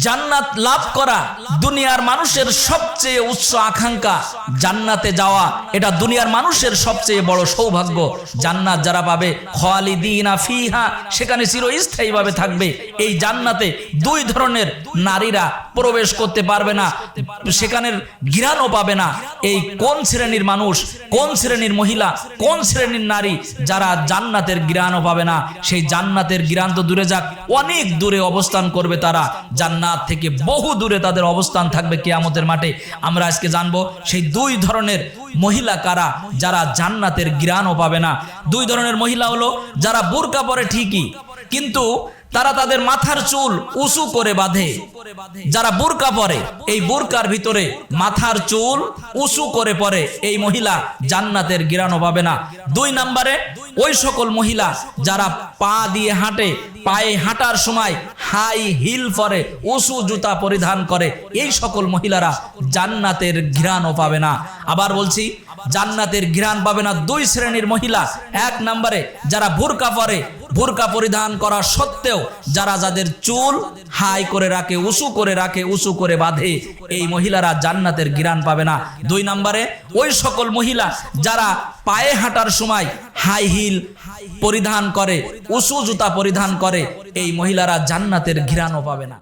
জান্নাত লাভ করা দুনিয়ার মানুষের সবচেয়ে উচ্চ আকাঙ্ক্ষা। জান্নাতে যাওয়া এটা দুনিয়ার মানুষের সবচেয়ে বড় সৌভাগ্য। জান্নাত যারা পাবে খালিদিনা ফিহা, সেখানে চিরস্থায়ীভাবে থাকবে। এই জান্নাতে দুই ধরনের নারীরা প্রবেশ করতে পারবে না, সেখানের ঘ্রাণও পাবে না। এই কোন শ্রেণীর মানুষ, কোন শ্রেণীর মহিলা, কোন শ্রেণীর নারী যারা জান্নাতের ঘ্রাণও পাবে না? সেই জান্নাতের ঘ্রাণ তো দূরে যাক, অনেক দূরে অবস্থান করবে তারা। জান্নাত থেকে বহু দূরে তাদের অবস্থান থাকবে কিয়ামতের মাঠে। আমরা আজকে জানবো সেই দুই ধরনের মহিলা কারা, যারা জান্নাতের ঘ্রাণও পাবে না। দুই ধরনের মহিলা হলো যারা বুরকা পরে ঠিকই, কিন্তু তারা তাদের মাথার চুল উঁচু করে বাঁধে। যারা বুরকা পরে, এই বুরকার ভিতরে মাথার চুল উঁচু করে পরে, এই মহিলা জান্নাতের ঘ্রাণও পাবে না। দুই নম্বরে ওই সকল মহিলা যারা পা দিয়ে হাঁটে, পায়ে হাঁটার সময় হাই হিল পরে, উঁচু জুতা পরিধান করে, এই সকল মহিলারা জান্নাতের ঘ্রাণও পাবে না। আবার বলছি, জান্নাতের ঘ্রাণ পাবে না দুই শ্রেণীর মহিলা। এক নম্বরে যারা বুরকা পরে, বুরকা পরিধান করা সত্ত্বেও যাদের চুল হাই করে রাখে, উঁচু করে রাখে, উঁচু করে বাঁধে, এই মহিলারা জান্নাতের ঘ্রাণ পাবে না। দুই নম্বরে ওই সকল মহিলা যারা পায়ে হাঁটার সময় হাই হিল পরিধান করে, উঁচু জুতা পরিধান করে, এই মহিলারা জান্নাতের ঘ্রাণও পাবে না।